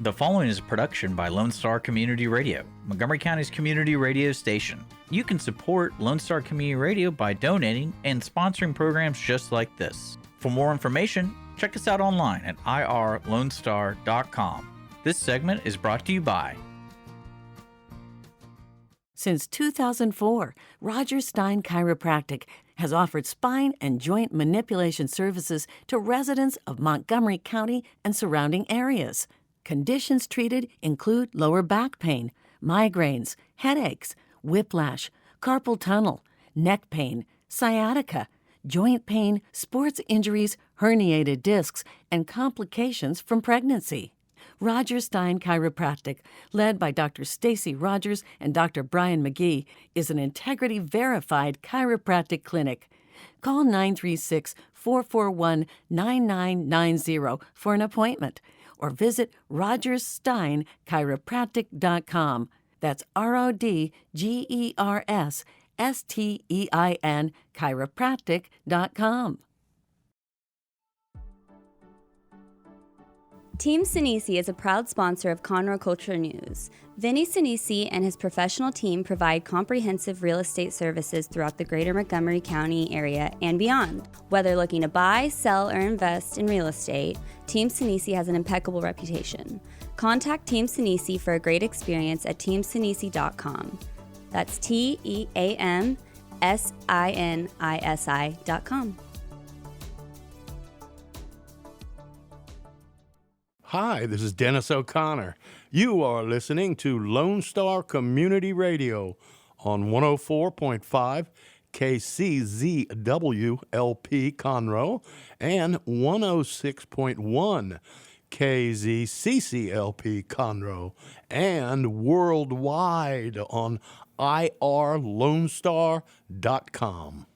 The following is a production by Lone Star Community Radio, Montgomery County's community radio station. You can support Lone Star Community Radio by donating and sponsoring programs just like this. For more information, check us out online at irlonestar.com. This segment is brought to you by... Since 2004, Roger Stein Chiropractic has offered spine and joint manipulation services to residents of Montgomery County and surrounding areas. Conditions treated include lower back pain, migraines, headaches, whiplash, carpal tunnel, neck pain, sciatica, joint pain, sports injuries, herniated discs, and complications from pregnancy. Roger Stein Chiropractic, led by Dr. Stacy Rogers and Dr. Brian McGee, is an integrity-verified chiropractic clinic. Call 936-441-9990 for an appointment, or visit rogerssteinchiropractic.com. That's RODGERSSTEIN chiropractic.com. Team Sinisi is a proud sponsor of Conroe Culture News. Vinny Sinisi and his professional team provide comprehensive real estate services throughout the greater Montgomery County area and beyond. Whether looking to buy, sell, or invest in real estate, Team Sinisi has an impeccable reputation. Contact Team Sinisi for a great experience at teamsinisi.com. That's TEAMSINISI.com. Hi, this is Dennis O'Connor. You are listening to Lone Star Community Radio on 104.5 KCZW LP Conroe and 106.1 KZCCLP Conroe and worldwide on irlonestar.com.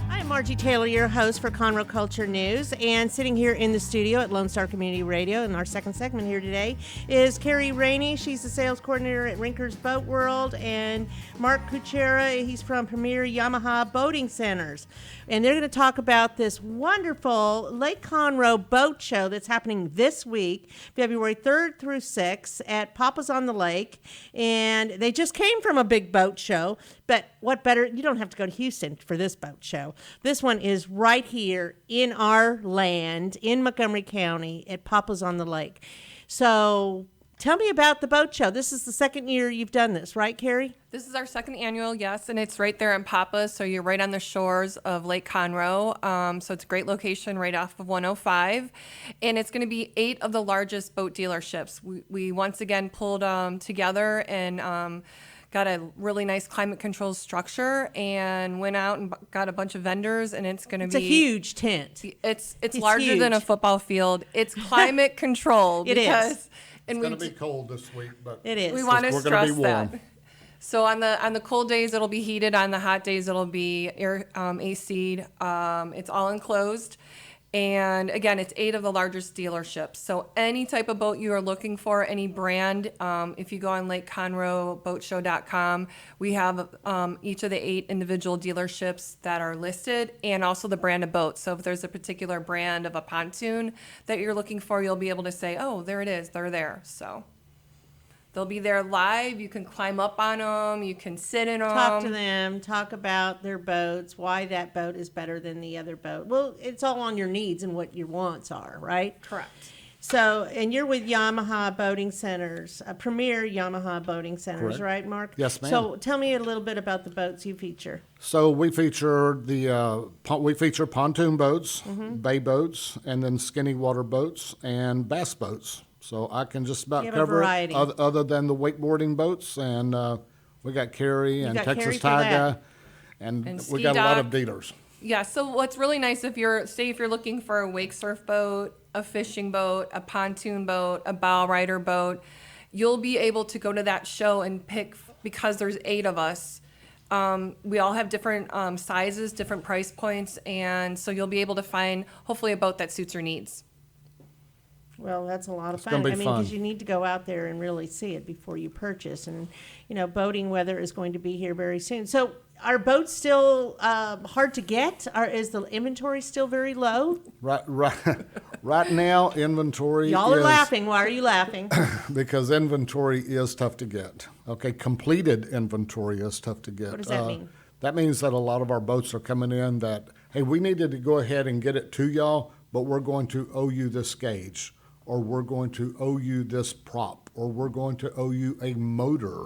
I'm Margie Taylor, your host for Conroe Culture News, and sitting here in the studio at Lone Star Community Radio in our second segment here today is Carrie Rainey. She's the sales coordinator at Rinker's Boat World, and Mark Kuchera. He's from Premier Yamaha Boating Centers, and they're going to talk about this wonderful Lake Conroe boat show that's happening this week, February 3rd through 6th at Papa's on the Lake, and they just came from a big boat show. But what better, you don't have to go to Houston for this boat show. This one is right here in our land, in Montgomery County, at Papa's on the Lake. So tell me about the boat show. This is the second year you've done this, right, Carrie? This is our second annual, yes, and it's right there in Papa's, so you're right on the shores of Lake Conroe. So it's a great location right off of 105, and it's going to be 8 of the largest boat dealerships. We once again pulled together and got a really nice climate control structure and went out and got a bunch of vendors, and it's going to be... It's a huge tent. It's larger huge. Than a football field. It's climate controlled. It is. It's going to be cold this week, but it is. We want to stress that. So on the cold days, it'll be heated. On the hot days, it'll be air AC'd. It's all enclosed. And again, it's 8 of the largest dealerships. So any type of boat you are looking for, any brand, if you go on LakeConroeBoatShow.com, we have each of the 8 individual dealerships that are listed, and also the brand of boat. So if there's a particular brand of a pontoon that you're looking for, you'll be able to say, oh, there it is, they're there. So they'll be there live. You can climb up on them. You can sit in them. Talk to them. Talk about their boats, why that boat is better than the other boat. Well, it's all on your needs and what your wants are, right? Correct. So, and you're with Yamaha Boating Centers, Premier Yamaha Boating Centers, Correct. Right, Mark? Yes, ma'am. So tell me a little bit about the boats you feature. So we feature pontoon boats, bay boats, and then skinny water boats and bass boats. So I can just about cover it, other than the wakeboarding boats, and we got Carrie and Texas Tiger, and we got a lot of dealers. Yeah. So what's really nice if you're looking for a wake surf boat, a fishing boat, a pontoon boat, a bow rider boat, you'll be able to go to that show and pick, because there's 8 of us. We all have different sizes, different price points, and so you'll be able to find hopefully a boat that suits your needs. Well, that's a lot of It's fun. gonna be because you need to go out there and really see it before you purchase. And, boating weather is going to be here very soon. So are boats still hard to get? Is the inventory still very low? Right Right now, inventory Y'all are is, laughing. Why are you laughing? because inventory is tough to get. Okay, completed inventory is tough to get. What does that mean? That means that a lot of our boats are coming in that, hey, we needed to go ahead and get it to y'all, but we're going to owe you this gauge, or we're going to owe you this prop, or we're going to owe you a motor.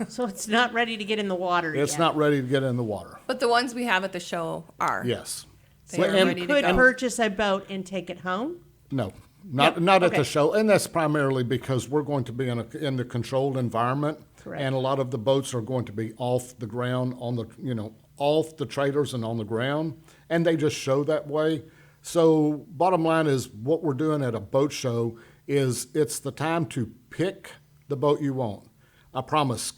So it's not ready to get in the water It's yet. not ready to get in the water. But the ones we have at the show are. Yes. They are And- ready to Could go. purchase a boat and take it home? No, not at okay. the show, and that's primarily because we're going to be in the controlled environment, Correct. and a lot of the boats are going to be off the ground off the trailers and on the ground, and they just show that way. So, bottom line is, what we're doing at a boat show is it's the time to pick the boat you want. I promise,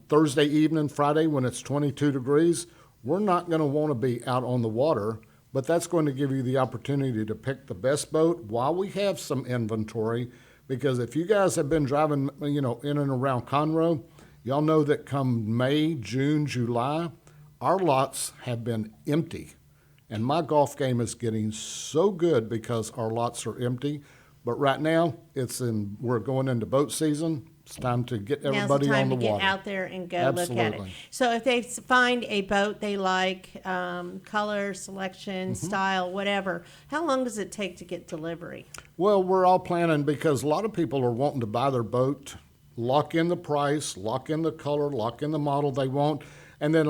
Thursday evening, Friday, when it's 22 degrees, we're not going to want to be out on the water. But that's going to give you the opportunity to pick the best boat while we have some inventory. Because if you guys have been driving, in and around Conroe, y'all know that come May, June, July, our lots have been empty. And my golf game is getting so good because our lots are empty. But right now, we're going into boat season. It's time to get everybody on the water. Now's the time to get out there and go look at it. Absolutely. So if they find a boat they like, color, selection, style, whatever, how long does it take to get delivery? Well, we're all planning because a lot of people are wanting to buy their boat, lock in the price, lock in the color, lock in the model they want, and then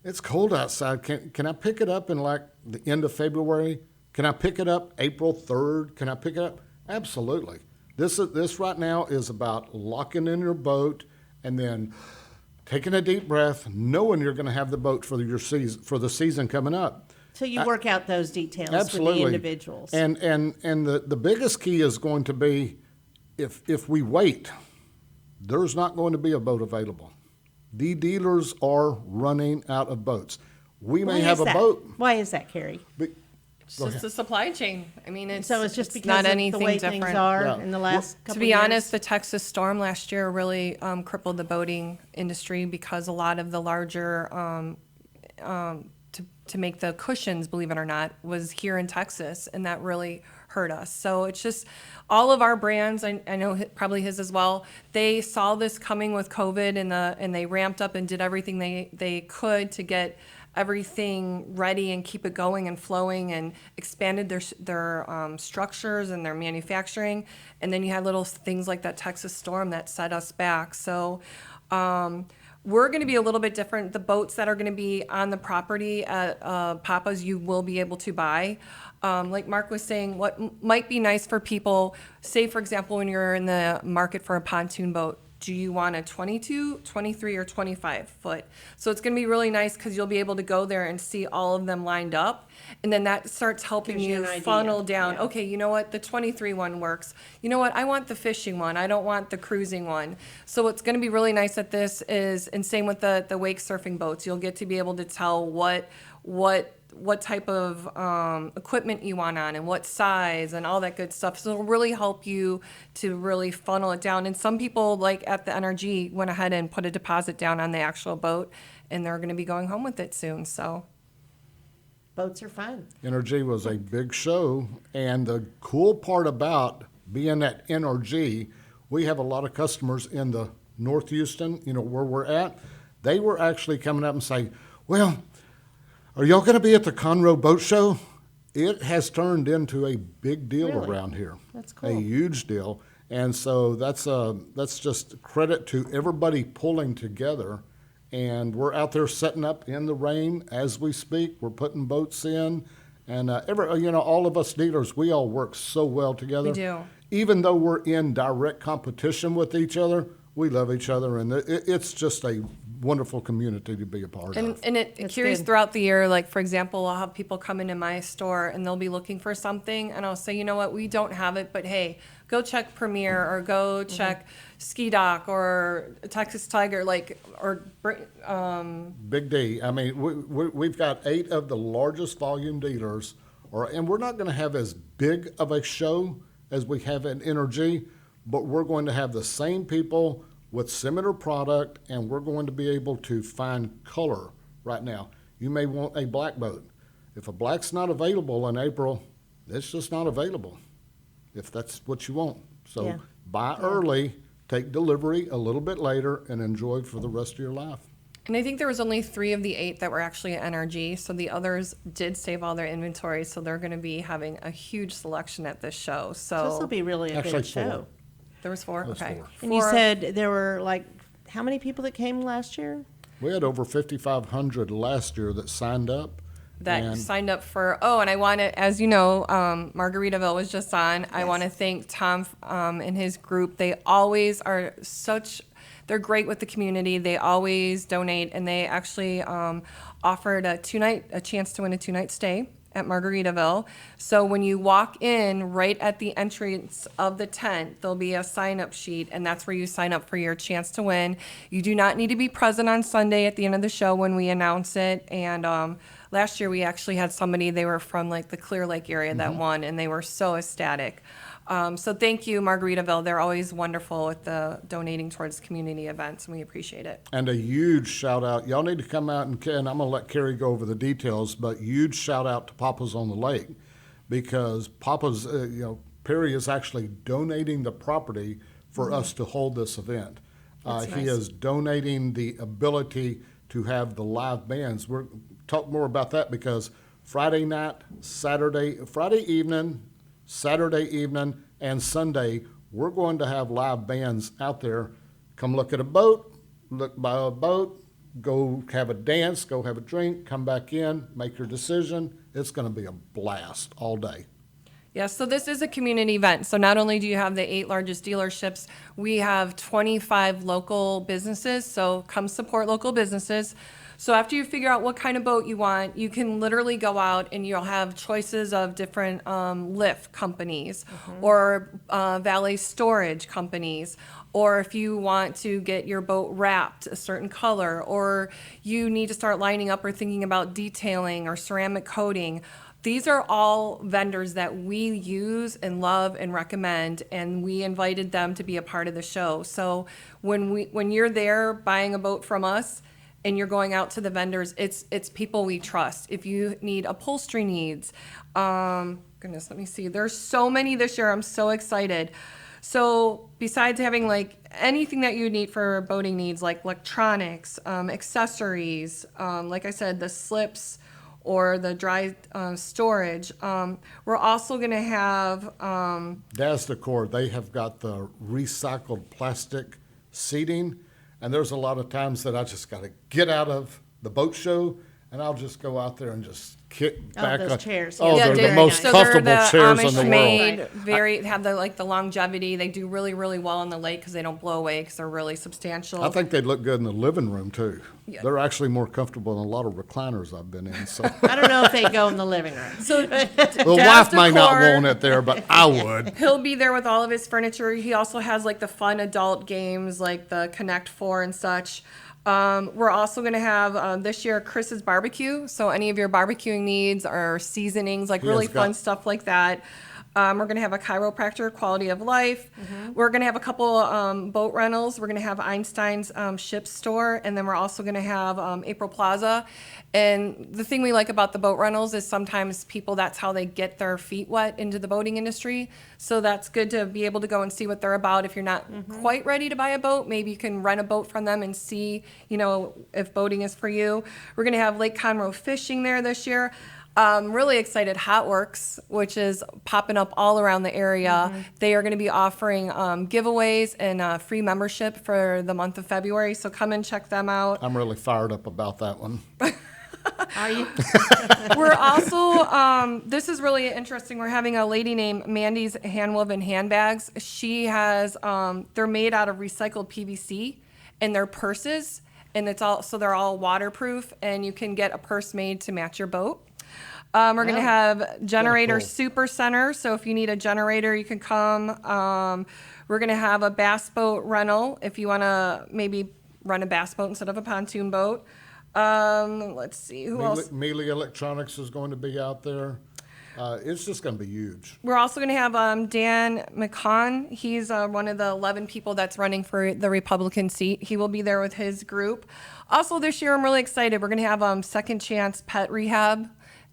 it's cold outside. Can I pick it up in the end of February? Can I pick it up April 3rd? Can I pick it up? Absolutely. This right now is about locking in your boat and then taking a deep breath, knowing you're going to have the boat for the season coming up. So you work out those details Absolutely. with the individuals. And the biggest key is going to be if we wait, there's not going to be a boat available. The dealers are running out of boats. We may have a boat. Why is that, Carrie? It's just the supply chain. I mean, it's Just because not of anything the way different. things are Yeah. in the last couple To of be years? honest, the Texas storm last year really crippled the boating industry because a lot of the larger to make the cushions, believe it or not, was here in Texas, and that really hurt us. So it's just all of our brands. I know probably his as well. They saw this coming with COVID, and they ramped up and did everything they could to get everything ready and keep it going and flowing, and expanded their structures and their manufacturing. And then you had little things like that Texas storm that set us back. So we're going to be a little bit different. The boats that are going to be on the property at Papa's, you will be able to buy. Like Mark was saying, what might be nice for people, say for example, when you're in the market for a pontoon boat, do you want a 22, 23, or 25 foot? So it's going to be really nice because you'll be able to go there and see all of them lined up. And then that starts helping Gives you you an idea. funnel down. Yeah. Okay, you know what? The 23 one works. You know what? I want the fishing one. I don't want the cruising one. So what's going to be really nice at this is, and same with the wake surfing boats, you'll get to be able to tell what type of equipment you want on and what size and all that good stuff. So it'll really help you to really funnel it down. And some people, like at the NRG, went ahead and put a deposit down on the actual boat, and they're going to be going home with it soon. So Boats are fun. NRG was a big show, and the cool part about being at NRG, we have a lot of customers in the North Houston, where we're at. They were actually coming up and saying, well, are y'all going to be at the Conroe Boat Show? It has turned into a big deal Really? around here. That's cool. A huge deal. And so that's just credit to everybody pulling together. And we're out there setting up in the rain as we speak. We're putting boats in. And all of us dealers, we all work so well together. We do. Even though we're in direct competition with each other, we love each other. And it's just a wonderful community to be a part of. And it That's carries good. throughout the year. Like, for example, I'll have people come into my store and they'll be looking for something, and I'll say, you know what, we don't have it, but hey, go check Premier or go check Ski Dock or Texas Tiger, Big D. I mean, we've got 8 of the largest volume dealers, and we're not going to have as big of a show as we have at NRG, but we're going to have the same people with similar product, and we're going to be able to find color right now. You may want a black boat. If a black's not available in April, it's just not available if that's what you want. So Yeah. buy early, take delivery a little bit later, and enjoy for the rest of your life. And I think there was only 3 of the 8 that were actually at NRG, so the others did save all their inventory, so they're going to be having a huge selection at this show. So this will be really a Actually, good show. There was 4? There's Okay. 4. And you said there were like, how many people that came last year? We had over 5,500 last year that signed up. That and signed up for, and I want to, as you know, Margaritaville was just on. I want to thank Tom and his group. They always are they're great with the community. They always donate, and they actually offered a chance to win a 2-night stay at Margaritaville. So when you walk in, right at the entrance of the tent, there'll be a sign-up sheet, and that's where you sign up for your chance to win. You do not need to be present on Sunday at the end of the show when we announce it. And last year we actually had somebody, they were from like the Clear Lake area that won, and they were so ecstatic. So thank you, Margaritaville. They're always wonderful with the donating towards community events, and we appreciate it. And a huge shout out. Y'all need to come out and I'm going to let Carrie go over the details, but huge shout out to Papa's on the Lake, because Papa's, Perry is actually donating the property for us to hold this event. He is donating the ability to have the live bands. We're talk more about that because Friday night, Friday evening, Saturday evening, and Sunday, we're going to have live bands out there. Come look at a boat, look by a boat, go have a dance, go have a drink, come back in, make your decision. It's going to be a blast all day. Yes, so this is a community event. So not only do you have the 8 largest dealerships, we have 25 local businesses. So come support local businesses. So after you figure out what kind of boat you want, you can literally go out and you'll have choices of different lift companies or valet storage companies. Or if you want to get your boat wrapped a certain color, or you need to start lining up or thinking about detailing or ceramic coating. These are all vendors that we use and love and recommend, and we invited them to be a part of the show. So when you're there buying a boat from us, and you're going out to the vendors, it's people we trust. If you need upholstery needs, goodness, let me see. There's so many this year. I'm so excited. So besides having like anything that you need for boating needs, like electronics, accessories, like I said, the slips or the dry storage, we're also going to have... Daz Decor, they have got the recycled plastic seating. And there's a lot of times that I just got to get out of the boat show, and I'll just go out there and just kick back. Those chairs. Oh, Yeah, they're the most so comfortable they're the chairs Amish in the world. made, have the longevity. They do really, really well on the lake because they don't blow away because they're really substantial. I think they'd look good in the living room too. Yeah. They're actually more comfortable than a lot of recliners I've been in. So I don't know if they go in the living room. So the wife may not want it there, but I would. He'll be there with all of his furniture. He also has like the fun adult games like the Connect 4 and such. We're also going to have this year Chris's barbecue. So any of your barbecuing needs or seasonings, like really fun stuff like that. We're going to have a chiropractor, quality of life. We're going to have a couple boat rentals. We're going to have Einstein's ship store. And then we're also going to have April Plaza. And the thing we like about the boat rentals is sometimes people, that's how they get their feet wet into the boating industry. So that's good to be able to go and see what they're about. If you're not quite ready to buy a boat, maybe you can rent a boat from them and see, if boating is for you. We're going to have Lake Conroe fishing there this year. Really excited. Hotworks, which is popping up all around the area. They are going to be offering giveaways and free membership for the month of February. So come and check them out. I'm really fired up about that one. Are you? We're also, this is really interesting. We're having a lady named Mandy's Handwoven Handbags. She has, they're made out of recycled PVC and they're purses. And they're all waterproof, and you can get a purse made to match your boat. We're going to have Generator Super Center, so if you need a generator, you can come. We're going to have a bass boat rental if you want to maybe run a bass boat instead of a pontoon boat. Let's see, who else? Mealy Electronics is going to be out there. It's just going to be huge. We're also going to have Dan McCon. He's one of the 11 people that's running for the Republican seat. He will be there with his group. Also this year, I'm really excited. We're going to have Second Chance Pet Rehab.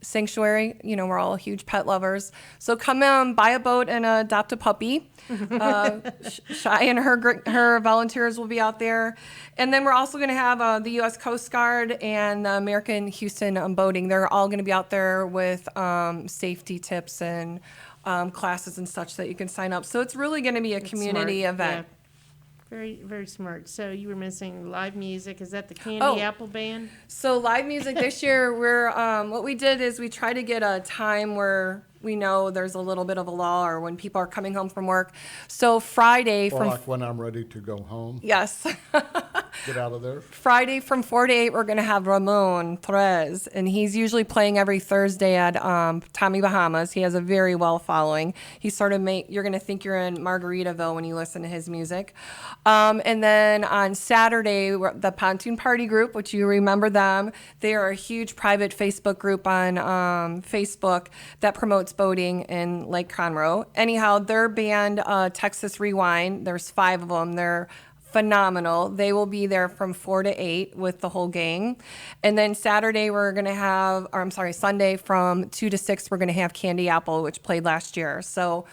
sanctuary. You know, we're all huge pet lovers. So come buy a boat and adopt a puppy. Shy and her volunteers will be out there. And then we're also going to have the U.S. Coast Guard and the American Houston Boating. They're all going to be out there with safety tips and classes and such that you can sign up. So it's really going to be a community event. Yeah. Very, very smart. So you were missing live music. Is that the Candy Apple Band? So live music this year, we're what we did is we try to get a time where we know there's a little bit of a lull or when people are coming home from work. So Friday Or like when I'm ready to go home, yes. get out of there. Friday from 4 to 8, we're going to have Ramon Perez, and he's usually playing every Thursday at Tommy Bahamas. He has a very well following. He sort of you're going to think you're in Margaritaville when you listen to his music. And then on Saturday, the Pontoon Party Group, which you remember them, they are a huge private Facebook group on Facebook that promotes boating in Lake Conroe. Anyhow, their band, Texas Rewind, there's 5 of them. They're phenomenal. They will be there from 4 to 8 with the whole gang. And then Sunday from 2 to 6, we're going to have Candy Apple, which played last year. So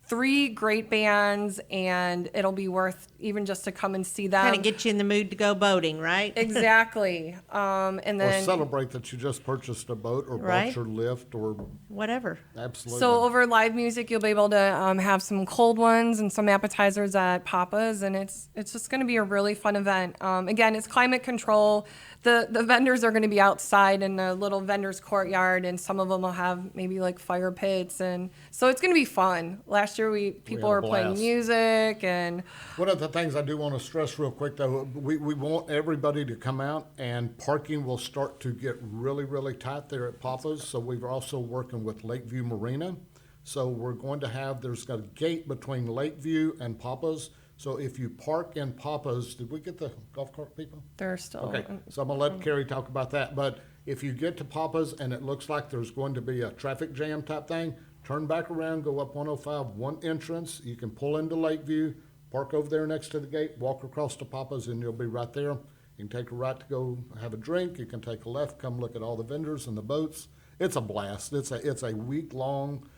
3 great bands, and it'll be worth even just to come and see them. Kind of get you in the mood to go boating, right? Exactly. And then Or celebrate that you just purchased a boat or bought your lift or whatever. absolutely. so over live music, you'll be able to have some cold ones and some appetizers at Papa's, and it's just going to be a really fun event. Again, it's climate control. The vendors are going to be outside in the little vendors courtyard, and some of them will have maybe like fire pits, and so it's going to be fun. Last year, people were playing music, and one of the things I do want to stress real quick, though, we want everybody to come out, and parking will start to get really, really tight there at Papa's. So we're also working with Lakeview Marina. So we're going to there's got a gate between Lakeview and Papa's. So if you park in Papa's, did we get the golf cart people? they're still Okay, so I'm gonna let Carrie talk about that. But if you get to Papa's and it looks like there's going to be a traffic jam type thing, turn back around, go up 105, one entrance. You can pull into Lakeview, park over there next to the gate, walk across to Papa's, and you'll be right there. You can take a right to go have a drink. You can take a left, come look at all the vendors and the boats. It's a blast. It's a week-long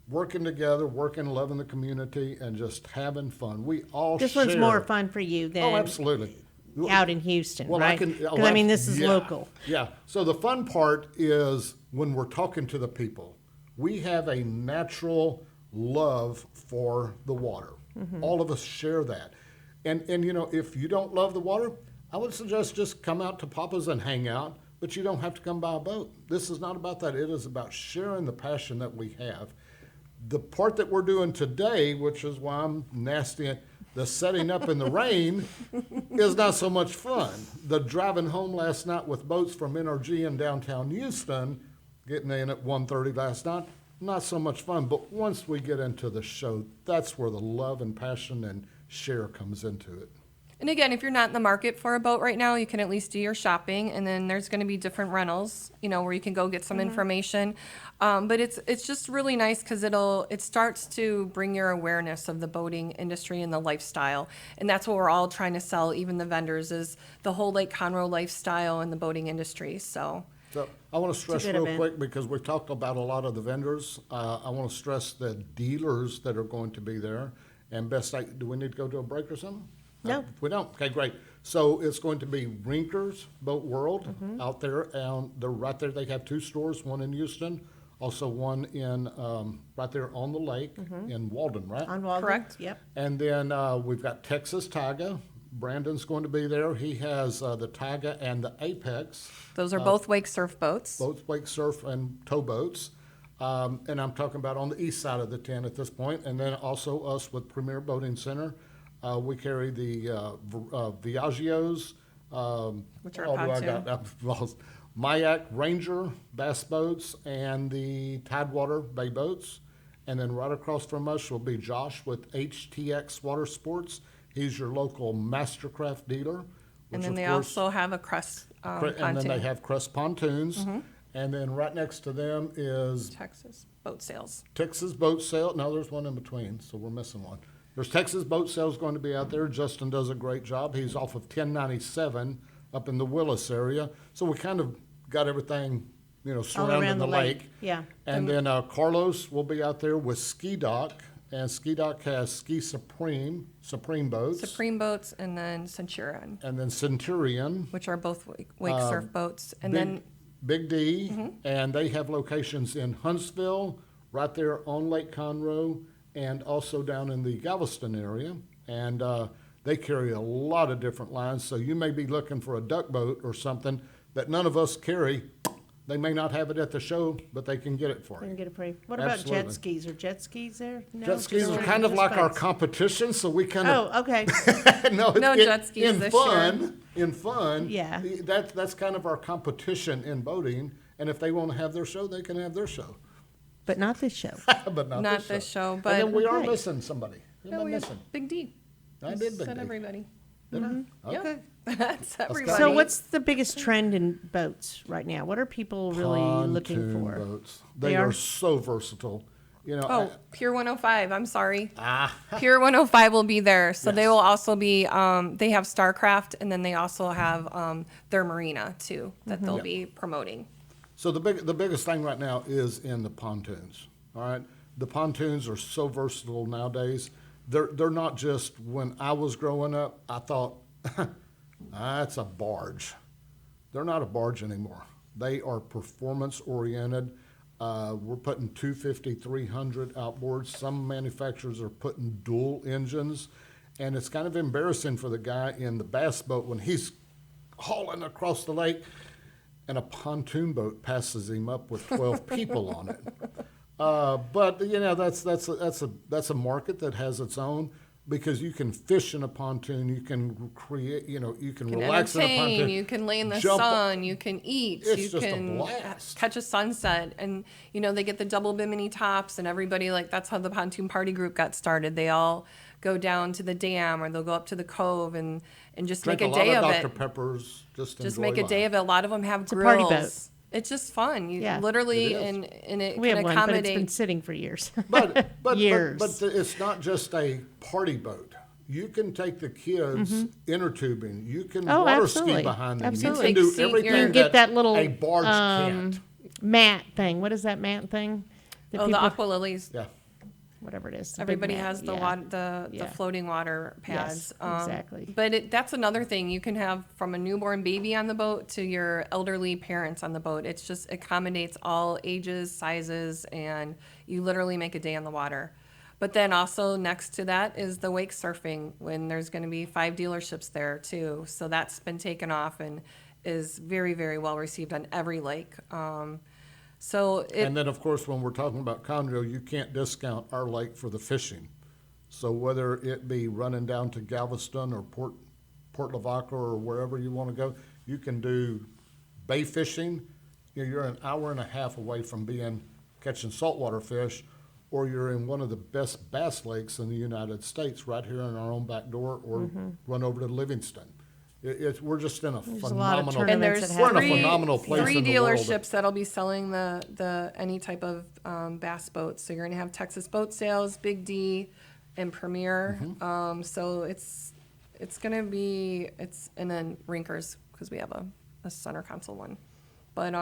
working together, loving the community, and just having fun. We all This share. one's more fun for you than absolutely. out in Houston, Well, right? Because I mean, this is local. Yeah. So the fun part is when we're talking to the people, we have a natural love for the water. Mm-hmm. All of us share that. And if you don't love the water, I would suggest just come out to Papa's and hang out, but you don't have to come by a boat. This is not about that. It is about sharing the passion that we have. The part that we're doing today, which is why I'm nasty, the setting up in the rain is not so much fun. The driving home last night with boats from NRG in downtown Houston, getting in at 1:30 last night, not so much fun. But once we get into the show, that's where the love and passion and share comes into it. And again, if you're not in the market for a boat right now, you can at least do your shopping, and then there's going to be different rentals, where you can go get some information. But it's just really nice because it starts to bring your awareness of the boating industry and the lifestyle, and that's what we're all trying to sell. Even the vendors is the whole Lake Conroe lifestyle and the boating industry. So I want to stress real quick, because we've talked about a lot of the vendors. I want to stress the dealers that are going to be there. And do we need to go to a break or something? No. We don't? Okay, great. So it's going to be Rinker's Boat World out there. And they're right there. They have 2 stores, one in Houston, also one in right there on the lake in Walden, right? On Walden. Correct. Yep. And then we've got Texas Taiga. Brandon's going to be there. He has the Taiga and the Apex. those are both wake surf boats. Both wake surf and tow boats. And I'm talking about on the east side of the tent at this point. And then also us with Premier Boating Center. We carry the Viaggios. Which are a pontoon. Mayak Ranger bass boats and the Tidewater Bay boats. And then right across from us will be Josh with HTX Water Sports. He's your local Mastercraft dealer. And then they also have a Crest pontoon. And then they have Crest pontoons. And then right next to them is Texas Boat Sales. Texas Boat Sale. No, there's one in between, so we're missing one. There's Texas Boat Sales going to be out there. Justin does a great job. He's off of 1097 up in the Willis area. So we kind of got everything surrounding around the the lake. lake. Yeah. And then Carlos will be out there with Ski Dock, and Ski Dock has Ski Supreme boats. Supreme boats, and then Centurion, And then Centurion. which are both wake surf boats. And Big, then Big D, and they have locations in Huntsville, right there on Lake Conroe, and also down in the Galveston area. And they carry a lot of different lines, so you may be looking for a duck boat or something that none of us carry. They may not have it at the show, but they can get it for They can you. get it free. What about Absolutely. jet skis? Are jet skis there? No, Jet skis just are kind of like our boats. competition, so we kind of Oh, okay. No jet skis in this fun. In fun, Yeah. That's kind of our competition in boating. And if they want to have their show, they can have their show. But not this show. But not, not this show, And but then we are Okay. missing somebody. Who am no, I we have missing? Big D. I did Big Said D. everybody. Did I? Yeah. Okay. That's everybody. So what's the biggest trend in boats right now? What are people really looking Pontoon for? boats. They They are are? so versatile. Oh, Pier 105. I'm sorry. Pier 105 will be there. So they Yes. will also be, they have Starcraft, and then they also have their marina, too, that they'll be promoting. So the biggest thing right now is in the pontoons. All right, the pontoons are so versatile nowadays. They're not just, when I was growing up, I thought that's a barge. They're not a barge anymore. They are performance oriented. We're putting 250, 300 outboards. Some manufacturers are putting dual engines, and it's kind of embarrassing for the guy in the bass boat when he's hauling across the lake and a pontoon boat passes him up with 12 people on it. But that's a market that has its own, because you can fish in a pontoon, you can create, you can You can relax in a entertain, pontoon. you can lay in the jump- sun, you can eat, It's you just a can blast. catch a sunset. And, they get the double bimini tops, and everybody, that's how the pontoon party group got started. They all go down to the dam, or they'll go up to the cove and just Drink make a lot day of of Dr. it. Peppers, just Just enjoy make a day life. of it. A lot of them have a grills. party boat. It's just fun. You Yeah. literally, It is. and it We can have one, but it's accommodate. been sitting for years. But Years. it's not just a party boat. You can take the kids inner tubing. You can Oh, water absolutely. ski behind them. Absolutely. You can do Take everything senior- You get that little a barge can't. mat thing. What is that mat thing? that the people- aqua lilies. Yeah. whatever it is. the big Everybody mat, has the yeah. the Yeah. floating water pads. Yes, exactly. But that's another thing. You can have from a newborn baby on the boat to your elderly parents on the boat. It's just accommodates all ages, sizes, and you literally make a day on the water. But then also next to that is the wake surfing, when there's going to be 5 dealerships there too. So that's been taken off and is very, very well received on every lake. And then, of course, when we're talking about Conroe, you can't discount our lake for the fishing. So whether it be running down to Galveston or Port Lavaca or wherever you want to go, you can do bay fishing. You're an hour and a half away from catching saltwater fish, or you're in one of the best bass lakes in the United States, right here in our own back door, or run over to Livingston. We're just in a There's a lot of phenomenal. tournaments And that there's happen. We're in a phenomenal place three in the world. dealerships that'll be selling the any type of bass boats. So you're gonna have Texas Boat Sales, Big D, and Premier. Mm-hmm. So it's gonna be and then Rinkers, because we have a center console one. But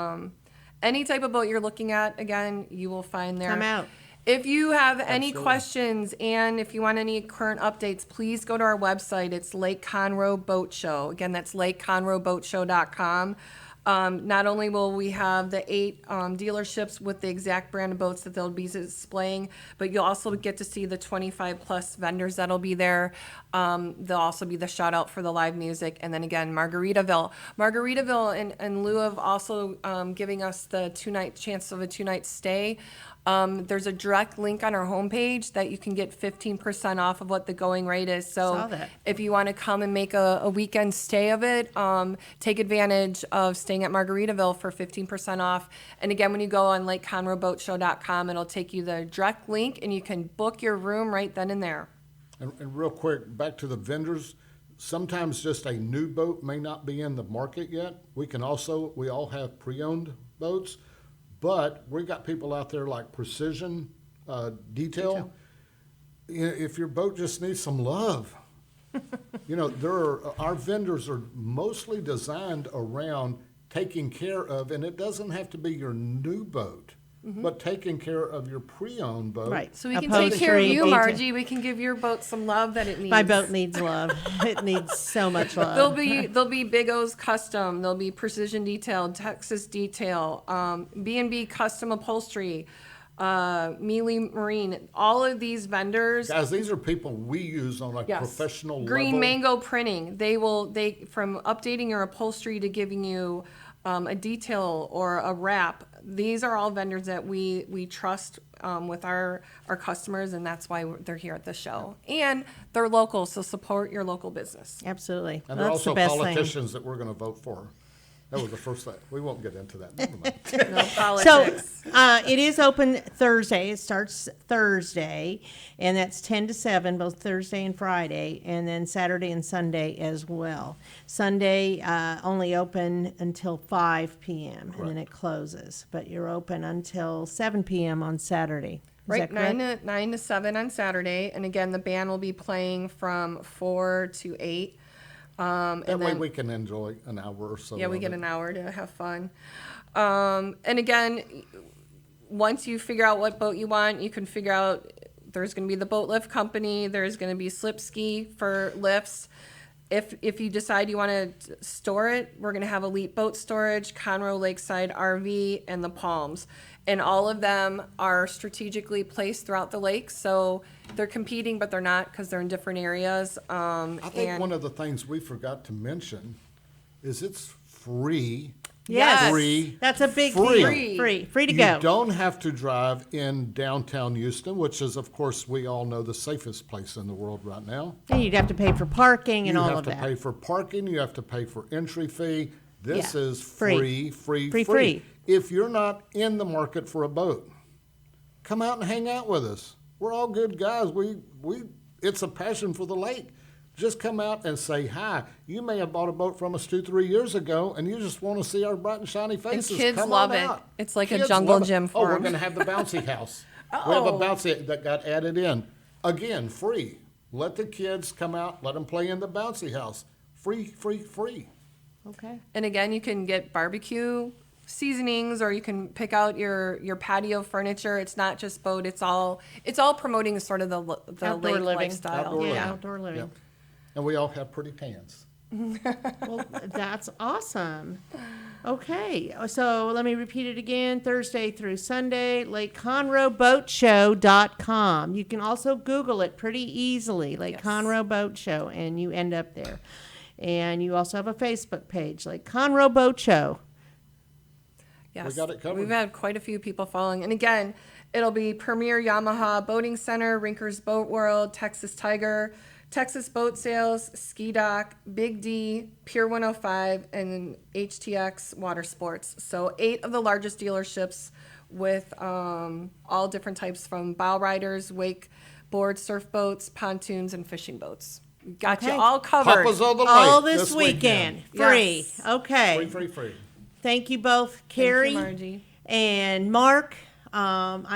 any type of boat you're looking at, again, you will find there. Come out. If you have any Absolutely. questions and if you want any current updates, please go to our website. It's Lake Conroe Boat Show. Again, that's lakeconroeboatshow.com. Not only will we have the 8 dealerships with the exact brand of boats that they'll be displaying, but you'll also get to see the 25 plus vendors that'll be there. There'll also be the shout out for the live music. And then again, Margaritaville, in lieu of also giving us the chance of a 2-night stay, there's a direct link on our homepage that you can get 15% off of what the going rate is. So Saw that. if you want to come and make a weekend stay of it, take advantage of staying at Margaritaville for 15% off. And again, when you go on lakeconroeboatshow.com, it'll take you the direct link and you can book your room right then and there. And real quick, back to the vendors, sometimes just a new boat may not be in the market yet. We all have pre-owned boats, but we got people out there like Precision Detail. If your boat just needs some love, our vendors are mostly designed around taking care of, and it doesn't have to be your new boat, but taking care of your pre-owned boat. Right. So we can take care of you, Margie. We can give your boat some love that it needs. My boat needs love. It needs so much love. There'll be Big O's Custom. There'll be Precision Detail, Texas Detail, B&B Custom Upholstery, Mealy Marine. All of these vendors. Guys, these are people we use on a professional Green level. Mango Printing. They from updating your upholstery to giving you a detail or a wrap. These are all vendors that we trust with our customers, and that's why they're here at the show. And they're local, so support your local business. Absolutely. And they're also politicians that we're going to vote for. That was the first thing. We won't get into that. Never mind. No politics. So it is open Thursday. It starts Thursday, and that's 10 to 7, both Thursday and Friday, and then Saturday and Sunday as well. Sunday only open until 5 p.m., and then it closes. But you're open until 7 p.m. on Saturday. Is Right, that correct? 9 to 7 on Saturday. And again, the band will be playing from 4 to 8. That way we can enjoy an hour or so. Yeah, we get an hour to have fun. And again, once you figure out what boat you want, you can figure out there's going to be the boat lift company. There's going to be slip ski for lifts. If you decide you want to store it, we're going to have Elite Boat Storage, Conroe Lakeside RV, and the Palms. And all of them are strategically placed throughout the lake. So they're competing, but they're not because they're in different areas. I think one of the things we forgot to mention is it's free. Yes. Free. That's a big Free. deal. Free to You go. don't have to drive in downtown Houston, which is, of course, we all know the safest place in the world right now. And you'd have to pay for parking and all of You that. have to pay for parking. You have to pay for entry fee. This Yeah. is Free. free. If you're not in the market for a boat, come out and hang out with us. We're all good guys. It's a passion for the lake. Just come out and say hi. You may have bought a boat from us 2-3 years ago, and you just want to see our bright and shiny faces. And kids come love on it. out. It's like a Kids jungle love it. gym for we're them. going to have the bouncy house. We have a bouncy that got added in. Again, free. Let the kids come out. Let them play in the bouncy house. Free. Okay. And again, you can get barbecue seasonings, or you can pick out your patio furniture. It's not just boat. It's all promoting sort of the Outdoor lake living. lifestyle. Outdoor living. Outdoor living. Yep. And we all have pretty pants. Well, that's awesome. Okay, so let me repeat it again. Thursday through Sunday, LakeConroeBoatShow.com. You can also Google it pretty easily, Lake Conroe Boat Show, and you end up there. And you also have a Facebook page, Lake Conroe Boat Show. Yes. We got it covered. We've had quite a few people following. And again, it'll be Premier Yamaha Boating Center, Rinker's Boat World, Texas Tiger, Texas Boat Sales, Ski Dock, Big D, Pier 105, and HTX Water Sports. So 8 of the largest dealerships with all different types, from bow riders, wake boards, surf boats, pontoons, and fishing boats. Got you all covered. Papa's on the lake All this weekend. Free. Yes. Okay. Free. Thank you both, Carrie Thank you, Margie. and Mark.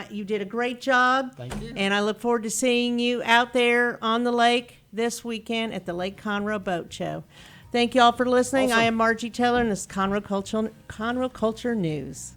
You did a great job. Thank you. And I look forward to seeing you out there on the lake this weekend at the Lake Conroe Boat Show. Thank you all for listening. Awesome. I am Margie Taylor, and this is Conroe Culture News.